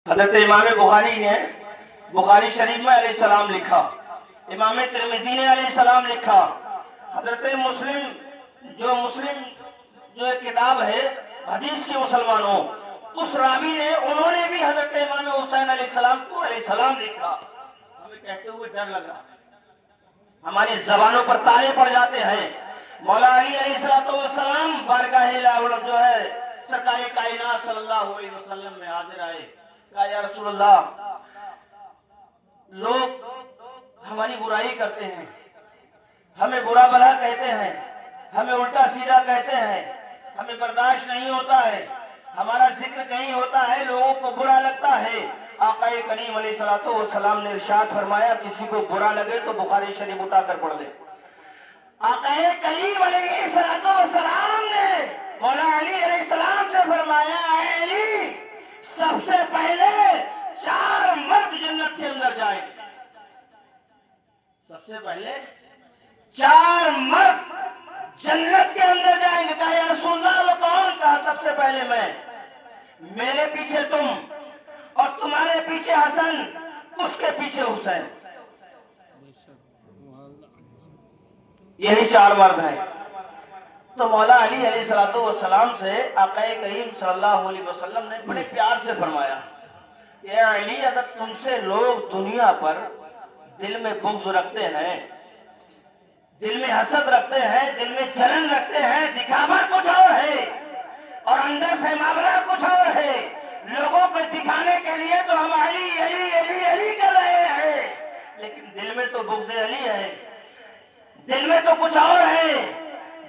حضرت امام بخاری نے بخاری شریف میں علیہ السلام لکھا، امام ترمذی نے علیہ السلام لکھا، حضرت مسلم جو ایک کتاب ہے حدیث کے مسلمانوں، اس راوی نے انہوں نے بھی حضرت امام حسین علیہ السلام کو علیہ السلام لکھا۔ ہمیں کہتے ہوئے ڈر لگ رہا ہے، ہماری زبانوں پر تالے پڑ جاتے ہیں۔ مولا علی علیہ السلام بارگاہ جو ہے سرکار کائنات صلی اللہ علیہ وسلم میں حاضر آئے، کہا یا رسول اللہ، لوگ ہماری برائی کرتے ہیں، ہمیں برا بھلا کہتے ہیں، ہمیں الٹا سیدھا کہتے ہیں، ہمیں برداشت نہیں ہوتا ہے، ہمارا ذکر کہیں ہوتا ہے لوگوں کو برا لگتا ہے۔ آقا کریم علیہ السلام نے ارشاد فرمایا، کسی کو برا لگے تو بخاری شریف اٹھا کر پڑھ لے۔ آقا کریم علیہ السلام نے مولا علی علیہ السلام سے فرمایا، اے علی، سب سے پہلے 4 مرد جنت کے اندر جائیں گے۔ سب سے پہلے 4 مرد جنت کے اندر جائیں گے۔ کہا یا رسول اللہ وہ کون؟ کہا سب سے پہلے میں، میرے پیچھے تم، اور تمہارے پیچھے حسن، اس کے پیچھے حسین۔ یہی 4 مرد ہیں۔ تو مولا علی علیہ السلام سے آقا کریم صلی اللہ علیہ وسلم نے بڑے پیار سے فرمایا، اے علی، اگر تم سے لوگ دنیا پر دل میں بغض رکھتے ہیں، دل میں حسد رکھتے ہیں، دل میں جلن رکھتے ہیں، دکھاوا کچھ اور ہے اور اندر سے معاملہ کچھ اور ہے، لوگوں کو دکھانے کے لیے تو ہم علی علی علی علی کر رہے ہیں، لیکن دل میں تو بغض علی ہے، دل میں تو کچھ اور ہے،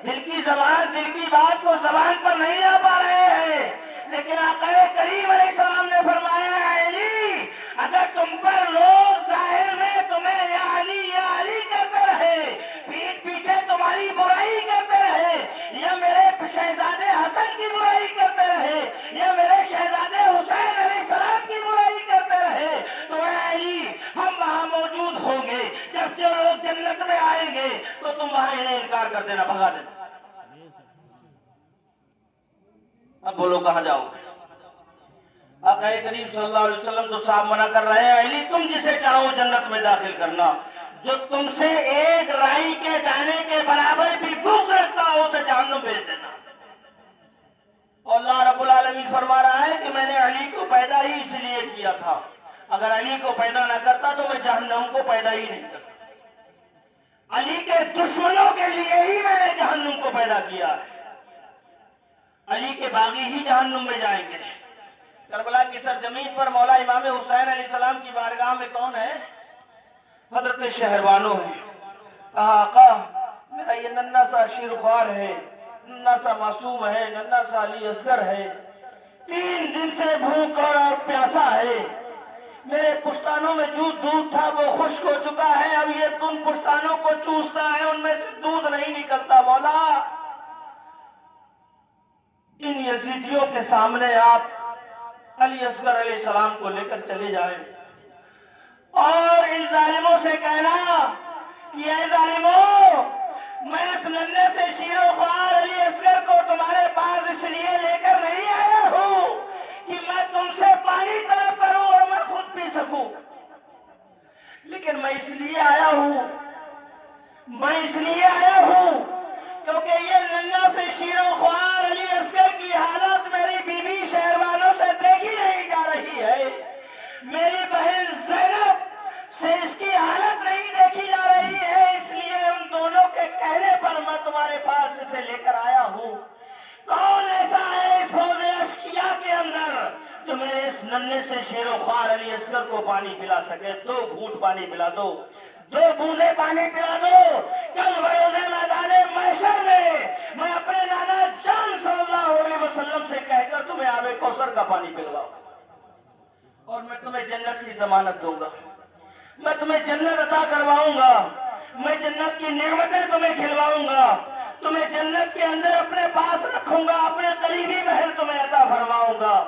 دل کی بات کو زبان پر نہیں آ پا رہے ہیں۔ لیکن آقا کریم علیہ السلام نے فرمایا، علی، اگر تم پر لوگ ظاہر میں تمہیں یا علی کرتے رہے، پیٹھ پیچھے تمہاری برائی کرتے رہے، یا میرے شہزادے حسن کی برائی کرتے رہے، یا میرے شہزادے حسین علیہ السلام کی برائی کرتے رہے، تو اے علی، ہم وہاں موجود ہوں گے، جب جو لوگ جنت میں آئیں گے تو تم وہاں انہیں انکار کر دینا، بھگا دینا۔ اب بولو کہاں جاؤ گے؟ آقا کریم صلی اللہ علیہ وسلم تو صاحب منع کر رہے ہیں، علی تم جسے چاہو جنت میں داخل کرنا، جو تم سے ایک رائی کے دانے کے برابر بھی بغض رکھتا ہو اسے جہنم بھیج دینا۔ اور اللہ رب العالمین فرما رہا ہے کہ میں نے علی کو پیدا ہی اس لیے کیا تھا، اگر علی کو پیدا نہ کرتا تو میں جہنم کو پیدا ہی نہیں کرتا۔ علی کے دشمنوں کے لیے ہی میں نے جہنم کو پیدا کیا ہے۔ علی کے باغی ہی جہنم میں جائیں گے۔ کربلا کی سرزمین پر مولا امام حسین علیہ السلام کی بارگاہ میں کون ہے؟ حضرت شہربانو ہے۔ کہا آقا، میرا یہ ننھا سا شیرخوار ہے، ننھا سا معصوم ہے، ننھا سا علی اصغر ہے، 3 دن سے بھوک اور پیاسا ہے، میرے پشتانوں میں جو دودھ تھا وہ خشک ہو چکا ہے، اب یہ ان پشتانوں کو چوستا ہے، ان میں سے دودھ نہیں نکلتا، مولا ان یزیدیوں کے سامنے آپ علی اصغر علیہ السلام کو لے کر چلے جائیں اور ان ظالموں سے کہنا کہ اے ظالموں، میں اس ننھے سے شیر و خوار علی اصغر کو تمہارے پاس اس لیے لے کر نہیں آیا ہوں کہ میں تم سے پانی طلب کروں اور میں خود پی سکوں، لیکن میں اس لیے آیا ہوں کیونکہ یہ ننھا سے شیر و خوار علی اصغر کی حالت میری بیوی شہربانوں سے دیکھی نہیں جا رہی ہے، میری بہن زینب سے اس کی حالت نہیں دیکھی جا رہی ہے، اس لیے ان دونوں کے کہنے پر میں تمہارے پاس اسے لے کر آیا ہوں۔ کون ایسا ہے اس فوج اشقیاء کے اندر جو میرے اس ننھے سے شیر و خوار علی اصغر کو پانی پلا سکے؟ 2 گھونٹ پانی پلا دو، 2 بوندے پانی پلا دو، کل بروز میدان محشر میں اپنے نانا جان صلی اللہ علیہ وسلم سے کہہ کر تمہیں آب کوثر کا پانی پلواؤں اور میں تمہیں جنت کی ضمانت دوں گا، میں تمہیں جنت عطا کرواؤں گا، میں جنت کی نعمتیں تمہیں کھلواؤں گا، تمہیں جنت کے اندر اپنے پاس رکھوں گا، اپنے قریبی محل تمہیں عطا فرماؤں گا۔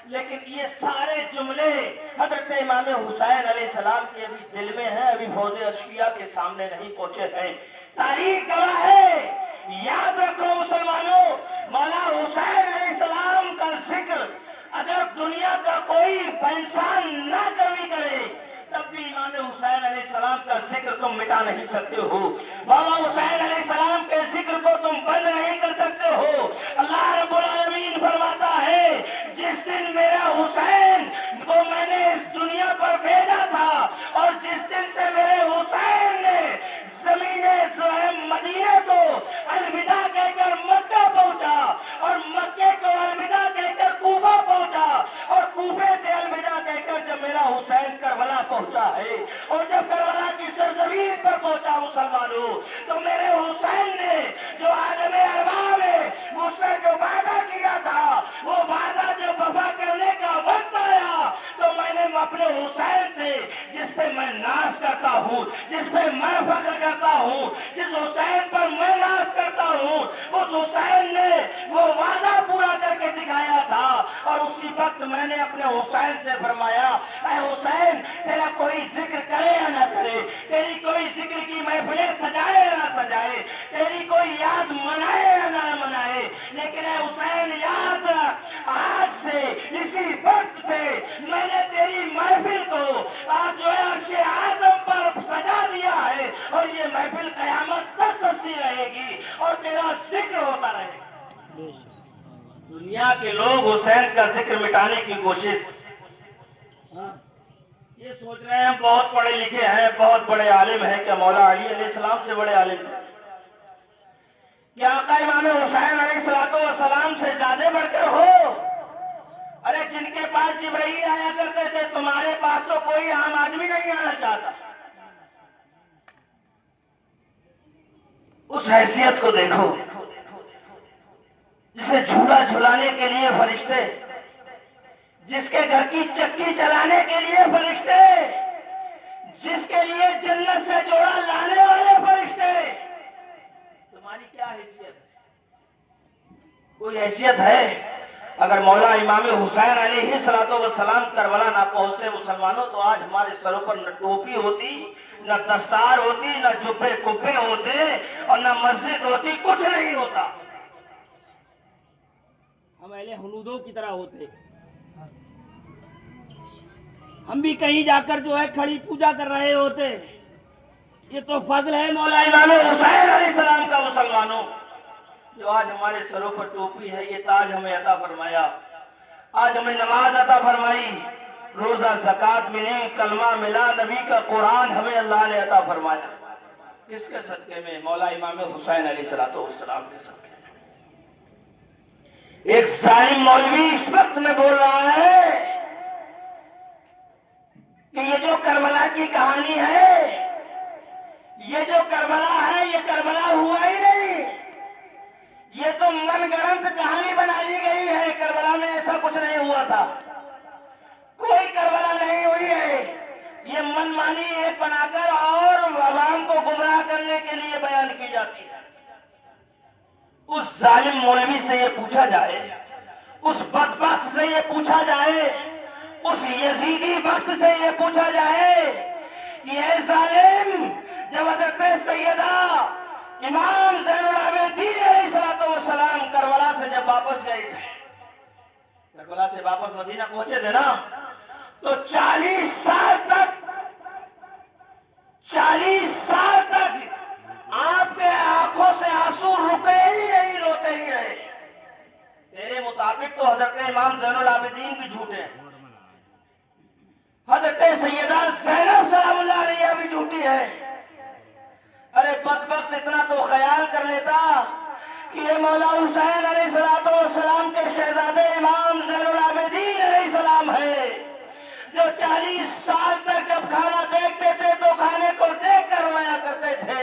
لیکن یہ سارے جملے حضرت امام حسین علیہ السلام کے ابھی دل میں ہیں، ابھی فوج اشقیاء کے سامنے نہیں پہنچے ہیں۔ تاریخ گواہ ہے، یاد رکھو مسلمانوں، مولا حسین علیہ السلام کا ذکر اگر دنیا کا کوئی انسان نہ کمی کرے تب بھی امام حسین علیہ السلام کا ذکر تم مٹا نہیں سکتے ہو. مولا حسین علیہ السلام کے ذکر کو تم بند نہیں کر سکتے ہو. اللہ رب العالمین فرماتا ہے جس دن میرا حسین کو میں نے اس دنیا پر بھیجا تھا اور جس دن سے میرے حسین نے زمین مدینہ کو الوداع کہہ کر مکہ پہنچا اور مکے کو الوداع کہہ کر کوفہ پہنچا اور کوفے سے الوداع کہہ کر جب میرا حسین کربلا پہنچا ہے اور جب کربلا کی سرزمین پر پہنچا مسلمانوں تو میرے حسین نے جو عالم ارواح میں مجھ سے جو وعدہ کیا تھا وہ وعدہ جب وفا کرنے کا وقت آیا تو میں نے اپنے حسین سے جس پہ میں ناز کرتا ہوں جس پہ میں فخر کرتا ہوں جس حسین پر میں ناز کرتا ہوں اس حسین نے وہ وعدہ پورا کر کے دکھایا تھا اور اسی وقت میں نے اپنے حسین سے فرمایا اے حسین تیرا کوئی ذکر کرے یا نہ کرے تیری کوئی ذکر کی محفلیں سجائے یا نہ سجائے تیری کوئی یاد منائے یا نہ منائے لیکن اے حسین یاد رکھ آج سے اسی وقت سے میں نے تیری محفل کو آج جو ہے عرش اعظم پر سجا دیا ہے اور یہ محفل قیامت تک سجتی رہے گی اور تیرا ذکر ہوتا رہے گا. دنیا کے لوگ حسین کا ذکر مٹانے کی کوشش یہ سوچ رہے ہیں بہت پڑھے لکھے ہیں بہت بڑے عالم ہیں کہ مولا علی علیہ السلام سے بڑے عالم تھے کیا آقا امام حسین علیہ السلام سے زیادہ بڑھ کر ہو. ارے جن کے پاس جبرائیل آیا کرتے تھے تمہارے پاس تو کوئی عام آدمی نہیں آنا چاہتا. اس حیثیت کو دیکھو جسے جھولا جھلانے کے لیے فرشتے جس کے گھر کی چکی چلانے کے لیے فرشتے جس کے لیے جنت سے جوڑا لانے والے فرشتے تمہاری کیا حیثیت ہے. کوئی حیثیت ہے؟ اگر مولا امام حسین علیہ السلام کربلا نہ پہنچتے مسلمانوں تو آج ہمارے سروں پر نہ ٹوپی ہوتی نہ دستار ہوتی نہ جبے کبے ہوتے اور نہ مسجد ہوتی کچھ نہیں ہوتا. ہم اہل حنودوں کی طرح ہوتے ہم بھی کہیں جا کر جو ہے کھڑی پوجا کر رہے ہوتے. یہ تو فضل ہے مولا امام حسین علیہ السلام کا مسلمانوں جو آج ہمارے سروں پر ٹوپی ہے یہ تاج ہمیں عطا فرمایا آج ہمیں نماز عطا فرمائی روزہ زکات ملی کلمہ ملا نبی کا قرآن ہمیں اللہ نے عطا فرمایا. کس کے صدقے میں؟ مولا امام حسین علیہ السلام کے صدقے میں. ایک ظالم مولوی اس وقت میں بول رہا ہے کہ یہ جو کربلا کی کہانی ہے یہ جو کربلا ہے یہ کربلا ہوا ہی نہیں یہ تو من گڑھنت کہانی بنا لی گئی ہے. کربلا میں ایسا کچھ نہیں ہوا تھا کوئی کربلا نہیں ہوئی ہے. یہ من مانی ایک بنا کر اور عوام کو گمراہ کرنے کے لیے بیان کی جاتی ہے. اس ظالم مولوی سے یہ پوچھا جائے اس بدبخت سے یہ پوچھا جائے اس یزیدی وقت سے یہ پوچھا جائے کہ اے ظالم جب حضرت سیدہ امام زین العابدین علیہ السلام کربلا سے جب واپس گئے تھے کربلا سے واپس مدینہ پہنچے تھے نا تو 40 سال تک آپ کے آنکھوں سے آنسو رکے ہی نہیں روتے ہی رہے. تیرے مطابق تو حضرت امام زین العابدین بھی جھوٹے ہیں حضرت سیدہ زینب سلام اللہ علیہ بھی جھوٹی ہے. ارے بدبخت اتنا تو خیال کر لیتا کہ یہ مولا حسین علیہ السلام کے شہزادے امام زین العابدین علیہ السلام ہے جو 40 سال تک جب کھانا دیکھتے تھے تو کھانے کو دیکھ کر رویا کرتے تھے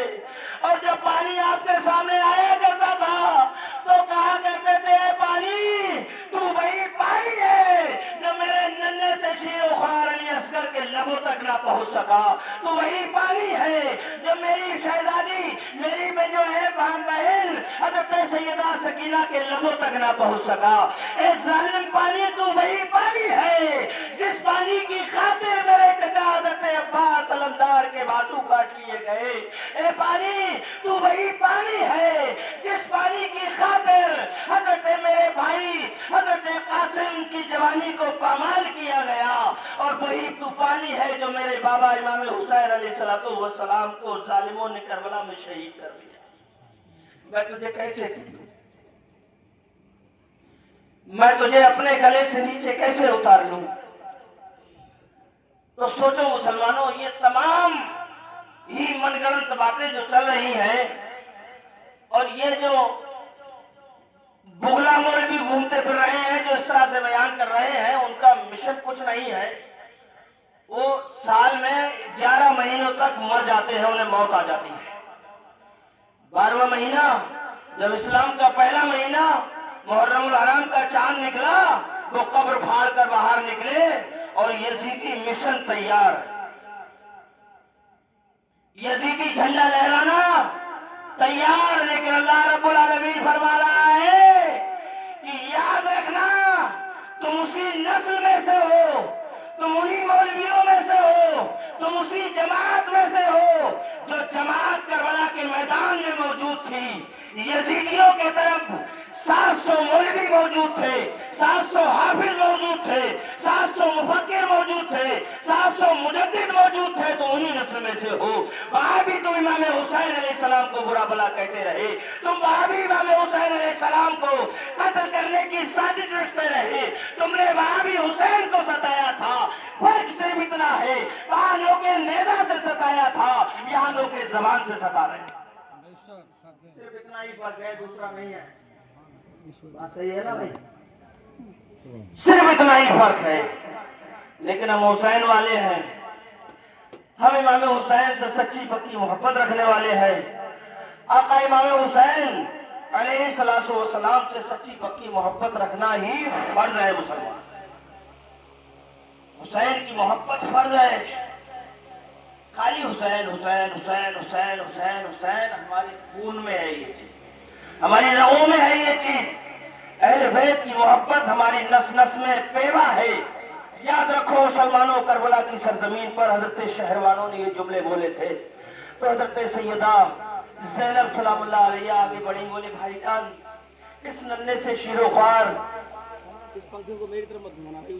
اور جب پانی آپ کے سامنے آیا کرتا تھا تو کہا کرتے تھے اے پانی تو وہی پانی ہے جو میرے ننھے سے شیر و خوار علی اصغر کے لبوں تک نہ پہنچ سکا. تو وہی پانی ہے جو میری شہزادی میری میں جو ہے بہن حضرت سیدہ سکینہ کے لبوں تک نہ پہنچ سکا. اے ظالم پانی تو وہی پانی ہے جس پانی کی خاطر میرے چچا حضرت عباس علمدار کے بازو کاٹ لیے گئے. اے پانی تو وہی پانی ہے جس پانی کی خاطر حضرت میرے بھائی حضرت قاسم کی جوانی کو پامال کیا گیا وہی طوفانی ہے جو میرے بابا امام حسین علیہ السلام کو ظالموں نے کربلا میں شہید کر دیا. میں تجھے کیسے دوں؟ میں تجھے اپنے گلے سے نیچے کیسے اتار لوں؟ تو سوچو مسلمانوں، یہ تمام ہی من گڑت باتیں جو چل رہی ہیں اور یہ جو بغلا مولوی گھومتے پھر رہے ہیں جو اس طرح سے بیان کر رہے ہیں، ان کا مشن کچھ نہیں ہے. وہ سال میں 11 مہینوں تک مر جاتے ہیں، انہیں موت آ جاتی ہے. 12واں مہینہ جب اسلام کا پہلا مہینہ محرم الحرام کا چاند نکلا، وہ قبر پھاڑ کر باہر نکلے اور یزیدی مشن تیار. یزیدی جھنڈا لہرانا تیار. لیکن اللہ رب العالمین فرما رہا ہے کہ یاد رکھنا، تم اسی نسل میں سے ہو، تم انہی مولویوں میں سے ہو، تم اسی جماعت میں سے ہو جو جماعت کربلا کے میدان میں موجود تھی. یزیدیوں کے طرف 700 مولوی موجود تھے، 700 حافظ موجود تھے، 700 مفکر موجود تھے، 700 مجدد موجود تھے. تو انہی نسل میں سے ہو. وہاں بھی تم امام حسین علیہ السلام کو برا بھلا کہتے رہے، تم وہاں بھی امام حسین علیہ السلام کو قتل کرنے کی سازش رچتے رہے، تم نے وہاں بھی حسین کو ستایا تھا. فرق صرف اتنا ہے، وہاں لوگ نیزہ سے ستایا تھا، یہاں لوگ زبان سے ستا رہے ہیں. صرف اتنا ہی فرق ہے، دوسرا نہیں ہے. بات صحیح ہے نا بھائی؟ صرف اتنا ہی فرق ہے. لیکن ہم حسین والے ہیں، ہم امام حسین سے سچی پکی محبت رکھنے والے ہیں. آقا امام حسین علیہ السلام سے سچی پکی محبت رکھنا ہی فرض ہے. مسلمان حسین کی محبت فرض ہے. خالی حسین حسین حسین حسین حسین حسین ہمارے خون میں ہے، یہ چیز ہماری رگوں میں ہے. یہ چیز اہل بیت کی محبت ہماری نس نس میں پیوا ہے. یاد رکھو مسلمانوں، کربلا کی سرزمین پر حضرت شہروانوں نے یہ جملے بولے تھے تو حضرت سیدہ زینب سلام اللہ علیہ آگے بڑھی، بولے بھائی جان اس ننھے سے شیر و خوار، اس پنکھے کو میری طرف مت گھمانا بھائی.